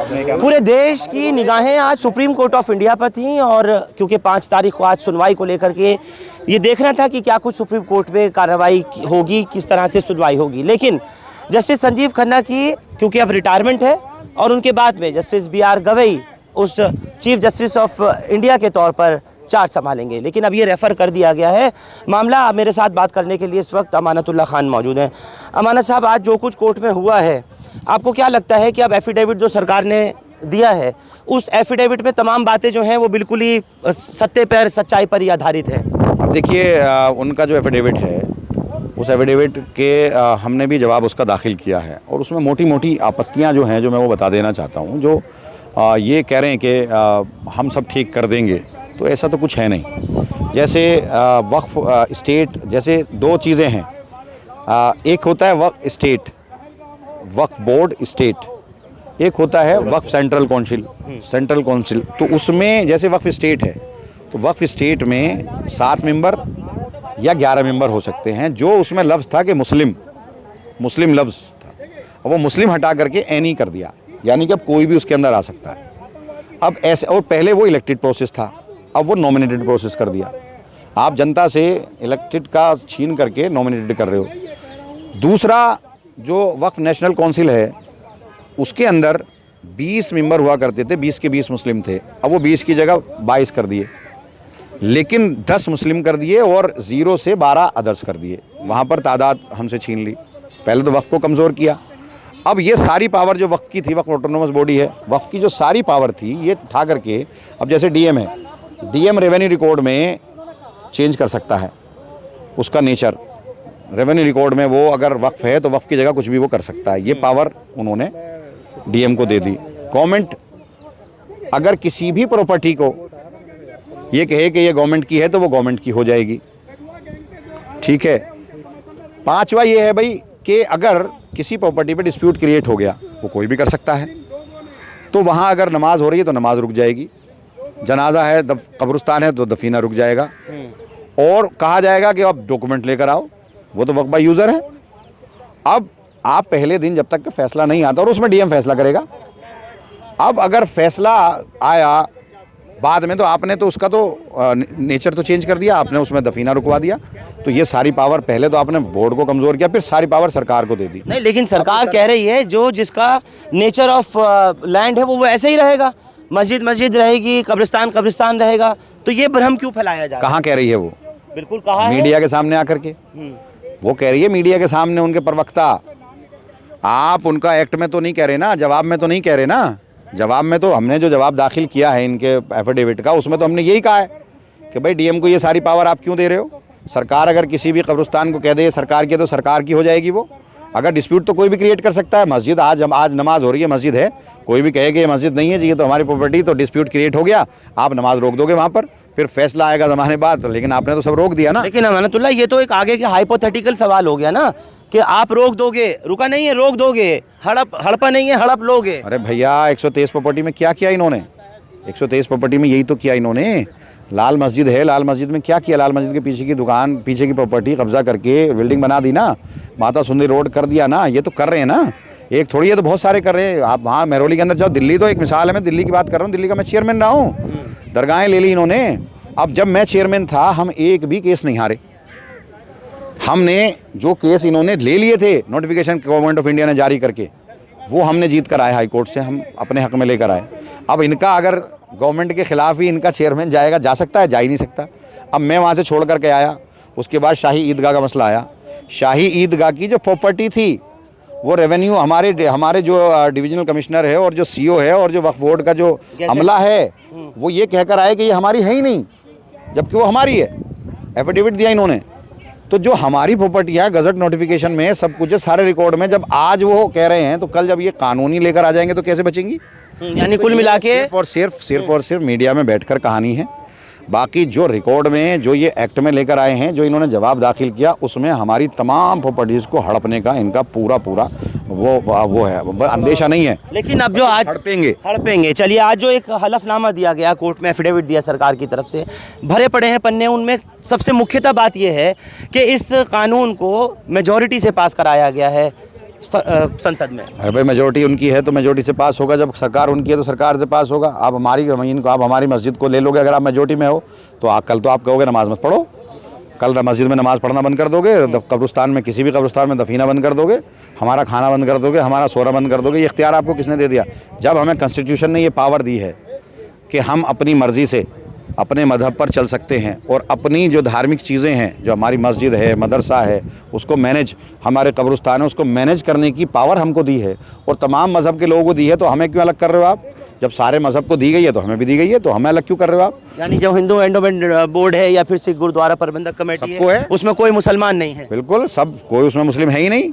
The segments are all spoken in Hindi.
पूरे देश की निगाहें आज सुप्रीम कोर्ट ऑफ इंडिया पर थीं और क्योंकि 5 तारीख को आज सुनवाई को लेकर के ये देखना था कि क्या कुछ सुप्रीम कोर्ट में कार्रवाई होगी, किस तरह से सुनवाई होगी। लेकिन जस्टिस संजीव खन्ना की क्योंकि अब रिटायरमेंट है और उनके बाद में जस्टिस BR गवई उस चीफ जस्टिस ऑफ इंडिया के तौर पर चार्ज संभालेंगे। लेकिन अब ये रेफ़र कर दिया गया है मामला। मेरे साथ बात करने के लिए इस वक्त अमानतुल्लाह खान मौजूद हैं। अमानत साहब, आज जो कुछ कोर्ट में हुआ है, आपको क्या लगता है कि अब एफिडेविट जो सरकार ने दिया है उस एफिडेविट में तमाम बातें जो हैं वो बिल्कुल ही सत्य पर, सच्चाई पर ही आधारित है? अब देखिए, उनका जो एफिडेविट है उस एफिडेविट के हमने भी जवाब उसका दाखिल किया है और उसमें मोटी मोटी आपत्तियां जो हैं जो मैं वो बता देना चाहता हूं। जो ये कह रहे हैं कि हम सब ठीक कर देंगे, तो ऐसा तो कुछ है नहीं। जैसे वक्फ स्टेट, जैसे दो चीज़ें हैं, एक होता है वक्फ स्टेट, वक्फ बोर्ड स्टेट, एक होता है वक्फ सेंट्रल काउंसिल। तो उसमें जैसे वक्फ स्टेट है तो वक्फ स्टेट में 7 मेंबर या 11 मेंबर हो सकते हैं। जो उसमें लफ्ज़ था कि मुस्लिम लफ्ज़ था, अब वो मुस्लिम हटा करके एनी कर दिया, यानी कि अब कोई भी उसके अंदर आ सकता है। अब ऐसे, और पहले वो इलेक्टेड प्रोसेस था, अब वो नॉमिनेटेड प्रोसेस कर दिया। आप जनता से इलेक्टेड का छीन करके नॉमिनेटेड कर रहे हो। दूसरा, जो वक्फ नेशनल काउंसिल है उसके अंदर 20 मेंबर हुआ करते थे, 20 के 20 मुस्लिम थे, अब वो 20 की जगह 22 कर दिए, लेकिन 10 मुस्लिम कर दिए और 0 से 12 अदर्स कर दिए। वहाँ पर तादाद हमसे छीन ली। पहले तो वक्फ को कमज़ोर किया। अब ये सारी पावर जो वक्फ की थी, वक्फ ऑटोनोमस बॉडी है, वक्फ की जो सारी पावर थी ये उठा करके, अब जैसे डीएम है, डीएम रेवेन्यू रिकॉर्ड में चेंज कर सकता है उसका नेचर। रेवेन्यू रिकॉर्ड में वो अगर वक्फ है तो वक्फ की जगह कुछ भी वो कर सकता है। ये पावर उन्होंने डीएम को दे दी। गवर्नमेंट अगर किसी भी प्रॉपर्टी को ये कहे कि ये गवर्नमेंट की है तो वो गवर्नमेंट की हो जाएगी, ठीक है। 5वां ये है भाई कि अगर किसी प्रॉपर्टी पे डिस्प्यूट क्रिएट हो गया, वो कोई भी कर सकता है, तो वहाँ अगर नमाज हो रही है तो नमाज रुक जाएगी, जनाजा है, कब्रिस्तान है तो दफीना रुक जाएगा, और कहा जाएगा कि अब डॉक्यूमेंट लेकर आओ, वो तो वक्फ बाय यूज़र है। अब आप पहले दिन जब तक कि फैसला नहीं आता, और उसमें डीएम फैसला करेगा। अब अगर फैसला आया बाद में, तो आपने तो उसका तो नेचर तो चेंज कर दिया, आपने उसमें दफीना रुकवा दिया। तो ये सारी पावर, पहले तो आपने बोर्ड को कमज़ोर किया, फिर सारी पावर सरकार को दे दी। नहीं, लेकिन सरकार कह रही है जो जिसका नेचर ऑफ लैंड है वो ऐसे ही रहेगा, मस्जिद रहेगी, कब्रिस्तान रहेगा। तो ये भ्रम क्यों फैलाया जा रहा है? कहाँ कह रही है वो? बिल्कुल कहा है मीडिया के सामने आकर के वो कह रही है, मीडिया के सामने उनके प्रवक्ता। आप उनका एक्ट में तो नहीं कह रहे ना, जवाब में तो नहीं कह रहे ना। जवाब में तो हमने जो जवाब दाखिल किया है इनके एफिडेविट का, उसमें तो हमने यही कहा है कि भाई डीएम को ये सारी पावर आप क्यों दे रहे हो। सरकार अगर किसी भी कब्रिस्तान को कह दे सरकार की, तो सरकार की हो जाएगी वो। अगर डिस्प्यूट तो कोई भी क्रिएट कर सकता है। मस्जिद आज नमाज हो रही है, मस्जिद है, कोई भी कहे कि ये मस्जिद नहीं है जी, ये तो हमारी प्रॉपर्टी, तो डिस्प्यूट क्रिएट हो गया, आप नमाज रोक दोगे वहाँ पर, फिर फैसला आएगा ज़माने बाद, लेकिन आपने तो सब रोक दिया ना। लेकिन अमानतुल्लाह, ये तो एक आगे के हाइपोथेटिकल सवाल हो गया ना कि आप रोक दोगे, रुका नहीं है, रोक दोगे, हड़पा नहीं है, हड़प लोगे। अरे भैया, 123 प्रॉपर्टी में क्या किया इन्होंने? 123 प्रॉपर्टी में यही तो किया इन्होंने। लाल मस्जिद है, लाल मस्जिद में क्या किया? लाल मस्जिद के पीछे की दुकान, पीछे की प्रॉपर्टी कब्जा करके बिल्डिंग बना दी ना, माता सुंदरी रोड कर दिया ना। ये तो कर रहे हैं ना, एक थोड़ी है, तो बहुत सारे कर रहे हैं। आप वहाँ महरौली के अंदर जाओ, दिल्ली तो एक मिसाल है, मैं दिल्ली की बात कर रहा हूँ, दिल्ली का मैं चेयरमैन रहा हूँ, दरगाहें ले ली इन्होंने। अब जब मैं चेयरमैन था, हम एक भी केस नहीं हारे। हमने जो केस इन्होंने ले लिए थे नोटिफिकेशन गवर्नमेंट ऑफ इंडिया ने जारी करके, वो हमने जीत कर आए हाई कोर्ट से, हम अपने हक में लेकर आए। अब इनका अगर गवर्नमेंट के ख़िलाफ़ ही इनका चेयरमैन जाएगा, जा सकता है? जा ही नहीं सकता। अब मैं वहाँ से छोड़ करके आया, उसके बाद शाही ईदगाह का मसला आया। शाही ईदगाह की जो प्रॉपर्टी थी वो रेवेन्यू हमारे जो डिविजनल कमिश्नर है और जो सीओ है और जो वक्फ बोर्ड का जो अमला है, वो ये कहकर आए कि ये हमारी है ही नहीं, जबकि वो हमारी है। एफिडेविट दिया इन्होंने। तो जो हमारी प्रॉपर्टी है, गजट नोटिफिकेशन में सब कुछ है, सारे रिकॉर्ड में, जब आज वो कह रहे हैं तो कल जब ये कानूनी लेकर आ जाएंगे तो कैसे बचेंगी? यानी कुल मिला के सिर्फ और सिर्फ मीडिया में बैठकर कहानी है। बाकी जो रिकॉर्ड में, जो ये एक्ट में लेकर आए हैं, जो इन्होंने जवाब दाखिल किया, उसमें हमारी तमाम प्रॉपर्टीज़ को हड़पने का इनका पूरा वो है, अंदेशा नहीं है। लेकिन अब जो आज हड़पेंगे। चलिए, आज जो एक हलफनामा दिया गया कोर्ट में, एफिडेविट दिया सरकार की तरफ से, भरे पड़े हैं पन्ने। उनमें सबसे मुख्यतः बात यह है कि इस कानून को मेजॉरिटी से पास कराया गया है, संसद में? अरे भाई मेजोरिटी उनकी है तो मेजोरिटी से पास होगा, जब सरकार उनकी है तो सरकार से पास होगा। आप हमारी ज़मीन को, आप हमारी मस्जिद को ले लोगे, अगर आप मेजोरिटी में हो तो कल तो आप कहोगे नमाज मत पढ़ो, कल मस्जिद में नमाज़ पढ़ना बंद कर दोगे, कब्रिस्तान में, किसी भी कब्रिस्तान में दफीना बंद कर दोगे, हमारा खाना बंद कर दोगे, हमारा सोना बंद कर दोगे। ये इख्तियार आपको किसने दे दिया? जब हमें कॉन्स्टिट्यूशन ने ये पावर दी है कि हम अपनी मर्ज़ी से अपने मज़हब पर चल सकते हैं और अपनी जो धार्मिक चीज़ें हैं, जो हमारी मस्जिद है, मदरसा है, उसको मैनेज, हमारे कब्रिस्तान है, उसको मैनेज करने की पावर हमको दी है और तमाम मज़हब के लोगों को दी है, तो हमें क्यों अलग कर रहे हो आप? जब सारे मज़हब को दी गई है तो हमें भी दी गई है, तो हमें अलग क्यों कर रहे हो आप? यानी जो हिंदू एंडोमेंट बोर्ड है या फिर सिख गुरुद्वारा प्रबंधक कमेटी सबको है, उसमें कोई मुसलमान नहीं है? बिल्कुल, सब, कोई उसमें मुस्लिम है ही नहीं।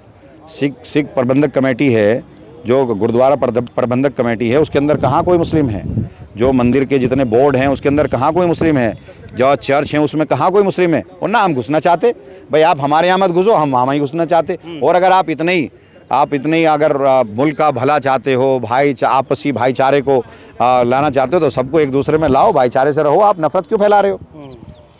सिख प्रबंधक कमेटी है, जो गुरुद्वारा प्रबंधक कमेटी है, उसके अंदर कहाँ कोई मुस्लिम है? जो मंदिर के जितने बोर्ड हैं उसके अंदर कहाँ कोई मुस्लिम है? जो चर्च हैं उसमें कहाँ कोई मुस्लिम है? और ना हम घुसना चाहते, भाई आप हमारे यहाँ मत घुसो, हम वहाँ ही घुसना चाहते। और अगर आप इतने ही अगर मुल्क का भला चाहते हो, आपसी भाईचारे को लाना चाहते हो, तो सबको एक दूसरे में लाओ, भाईचारे से रहो। आप नफरत क्यों फैला रहे हो?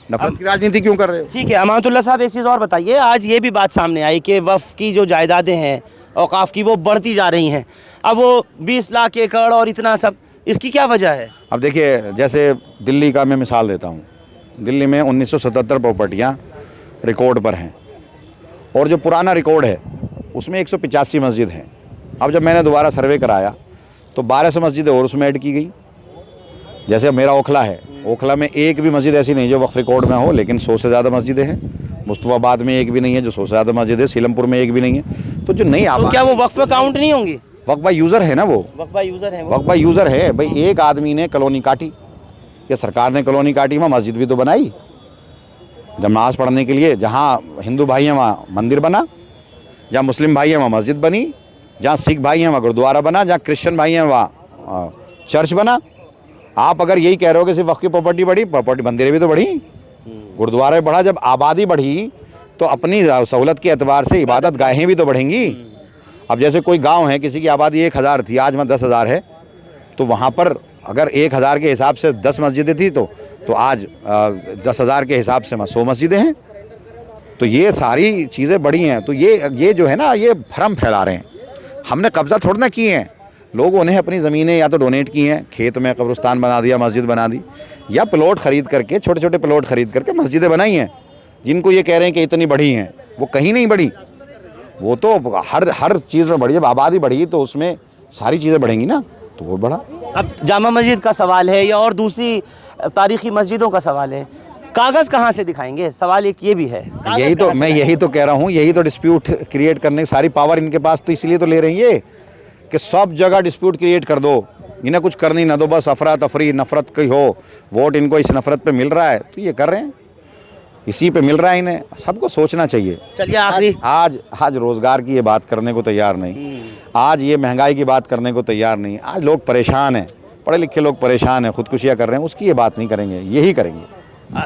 नफरत की राजनीति क्यों कर रहे हो? ठीक है अमानतुल्लाह साहब, एक चीज़ और बताइए, आज ये भी बात सामने आई कि वफ़ की जो जायदादें हैं औकाफ की, वो बढ़ती जा रही हैं। अब वो 20 लाख एकड़ और इतना सब, इसकी क्या वजह है? अब देखिए, जैसे दिल्ली का मैं मिसाल देता हूँ। दिल्ली में 1977 प्रॉपर्टियाँ रिकॉर्ड पर हैं और जो पुराना रिकॉर्ड है उसमें 185 मस्जिद हैं। अब जब मैंने दोबारा सर्वे कराया तो 1200 मस्जिदें और उसमें ऐड की गई। जैसे मेरा ओखला है, ओखला में एक भी मस्जिद ऐसी नहीं जो वक्फ रिकॉर्ड में हो, लेकिन 100 से ज़्यादा मस्जिदें हैं। मुस्तफ़ाबाद में एक भी नहीं है जो 100 से ज़्यादा मस्जिद है। सीलमपुर में एक भी नहीं है। तो जो नहीं तो क्या वो वक्फ में काउंट नहीं होंगी? वक्फ बाय यूज़र है ना, वो वक्फ बाय यूज़र है। वक्फ बाय यूज़र है। भाई एक आदमी ने कॉलोनी काटी या सरकार ने कॉलोनी काटी, वहाँ मस्जिद भी तो बनाई। जब नमाज़ पढ़ने के लिए जहाँ हिंदू भाई हैं वहाँ मंदिर बना, जहाँ मुस्लिम भाई हैं वहाँ मस्जिद बनी, जहाँ सिख भाई हैं वहाँ गुरुद्वारा बना, जहाँ क्रिश्चियन भाई हैं वहाँ चर्च बना। आप अगर यही कह रहे हो कि सिर्फ वक्फ की प्रॉपर्टी बढ़ी, प्रॉपर्टी मंदिरें भी तो बढ़ी, गुरुद्वारा भी बढ़ा। जब आबादी बढ़ी तो अपनी सहूलत के एतबार से इबादत गाहें भी तो बढ़ेंगी। अब जैसे कोई गांव है, किसी की आबादी 1000 थी, आज 10,000 है, तो वहाँ पर अगर 1000 के हिसाब से 10 मस्जिदें थी तो आज 10,000 के हिसाब से 100 मस्जिदें हैं। तो ये सारी चीज़ें बढ़ी हैं। तो ये जो है ना, ये भ्रम फैला रहे हैं। हमने कब्ज़ा थोड़ा ना किए हैं, लोगों ने अपनी ज़मीनें या तो डोनेट की हैं, खेत में कब्रिस्तान बना दिया, मस्जिद बना दी, या प्लॉट ख़रीद करके, छोटे छोटे प्लॉट ख़रीद करके मस्जिदें बनाई हैं। जिनको ये कह रहे हैं कि इतनी बढ़ी हैं, वो कहीं नहीं बढ़ी। वो तो हर चीज़ में बढ़ी। जब आबादी बढ़ी तो उसमें सारी चीज़ें बढ़ेंगी ना, तो वो बढ़ा। अब जामा मस्जिद का सवाल है या और दूसरी तारीखी मस्जिदों का सवाल है, कागज़ कहाँ से दिखाएंगे? सवाल एक ये भी है। यही तो मैं कह रहा हूँ, यही तो डिस्प्यूट क्रिएट करने की सारी पावर इनके पास तो इसलिए तो ले रही है कि सब जगह डिस्प्यूट क्रिएट कर दो, इन्हें कुछ करनी ना दो, बस अफरा तफरी, नफरत की हो, वोट इनको इस नफरत पे मिल रहा है तो ये कर रहे हैं, इसी पे मिल रहा है इन्हें। सबको सोचना चाहिए। चलिए आखिरी, आज रोज़गार की ये बात करने को तैयार नहीं, आज ये महंगाई की बात करने को तैयार नहीं। आज लोग परेशान हैं, पढ़े लिखे लोग परेशान हैं, खुदकुशियाँ कर रहे हैं, उसकी ये बात नहीं करेंगे, यही करेंगे।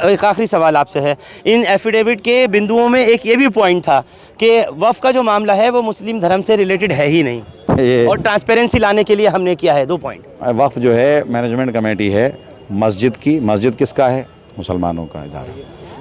एक आखिरी सवाल आपसे है, इन एफिडेविट के बिंदुओं में एक ये भी पॉइंट था कि वफ़ का जो मामला है वो मुस्लिम धर्म से रिलेटेड है ही नहीं, और ट्रांसपेरेंसी लाने के लिए हमने किया है 2 पॉइंट। वक्फ जो है मैनेजमेंट कमेटी है मस्जिद की। मस्जिद किसका है? मुसलमानों का इदारा।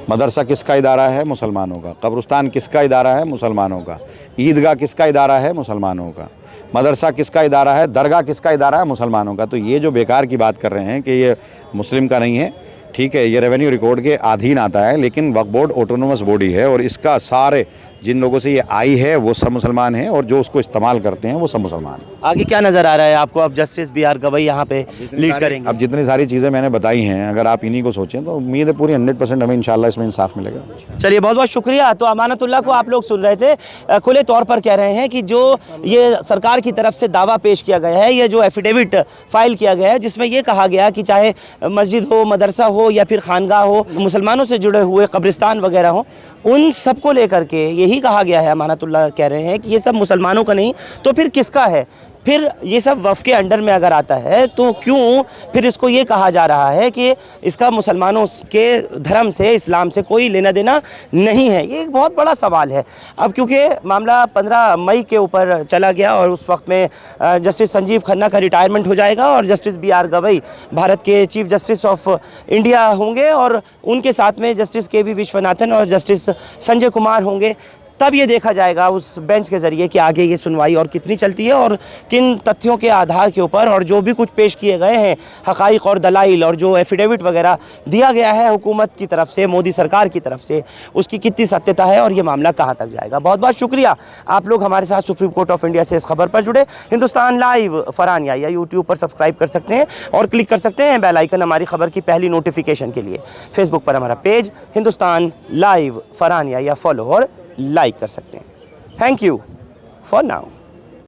मदरसा किसका इदारा है? मुसलमानों का। कब्रिस्तान किसका इदारा है? मुसलमानों का। ईदगाह किसका इदारा है? मुसलमानों का। मदरसा किसका इदारा है? दरगाह किसका इदारा है? मुसलमानों का। तो ये जो बेकार की बात कर रहे हैं कि ये मुस्लिम का नहीं है, ठीक है, ये रेवेन्यू रिकॉर्ड के अधीन आता है, लेकिन वक्फ बोर्ड ऑटोनोमस बॉडी है और इसका सारे जिन लोगों से ये आई है वो सब मुसलमान हैं और जो उसको इस्तेमाल करते हैं वो सब मुसलमान हैं। आगे क्या नज़र आ रहा है आपको? अब जस्टिस BR गवई यहाँ पे लीड करेंगे। अब जितनी सारी चीज़ें मैंने बताई हैं, अगर आप इन्हीं को सोचें तो उम्मीद है पूरी 100% हमें इंशाल्लाह इसमें इंसाफ मिलेगा। चलिए बहुत बहुत शुक्रिया। तो अमानतुल्लाह को आप लोग सुन रहे थे, खुले तौर पर कह रहे हैं कि जो ये सरकार की तरफ से दावा पेश किया गया है, ये जो एफिडेविट फाइल किया गया है जिसमें ये कहा गया कि चाहे मस्जिद हो, मदरसा हो या फिर खानगाह हो, मुसलमानों से जुड़े हुए कब्रिस्तान वगैरह हो, उन सब को लेकर के यही कहा गया है। अमानतुल्लाह कह रहे हैं कि ये सब मुसलमानों का नहीं तो फिर किसका है? फिर ये सब वफ़ के अंडर में अगर आता है तो क्यों फिर इसको ये कहा जा रहा है कि इसका मुसलमानों के धर्म से, इस्लाम से कोई लेना देना नहीं है? ये एक बहुत बड़ा सवाल है। अब क्योंकि मामला 15 मई के ऊपर चला गया और उस वक्त में जस्टिस संजीव खन्ना का रिटायरमेंट हो जाएगा और जस्टिस BR गवई भारत के चीफ जस्टिस ऑफ इंडिया होंगे और उनके साथ में जस्टिस KV विश्वनाथन और जस्टिस संजय कुमार होंगे। तब ये देखा जाएगा उस बेंच के ज़रिए कि आगे ये सुनवाई और कितनी चलती है और किन तथ्यों के आधार के ऊपर, और जो भी कुछ पेश किए गए हैं हक़ाइक़ और दलाइल और जो एफिडेविट वगैरह दिया गया है हुकूमत की तरफ से, मोदी सरकार की तरफ से, उसकी कितनी सत्यता है और ये मामला कहाँ तक जाएगा। बहुत बहुत शुक्रिया आप लोग हमारे साथ सुप्रीम कोर्ट ऑफ इंडिया से इस खबर पर जुड़े। हिंदुस्तान लाइव फरहान याहिया यूट्यूब पर सब्सक्राइब कर सकते हैं और क्लिक कर सकते हैं बेल आइकन हमारी खबर की पहली नोटिफिकेशन के लिए। फेसबुक पर हमारा page Hindustan live Farhan Yahiya follow और लाइक कर सकते हैं। Thank you for now.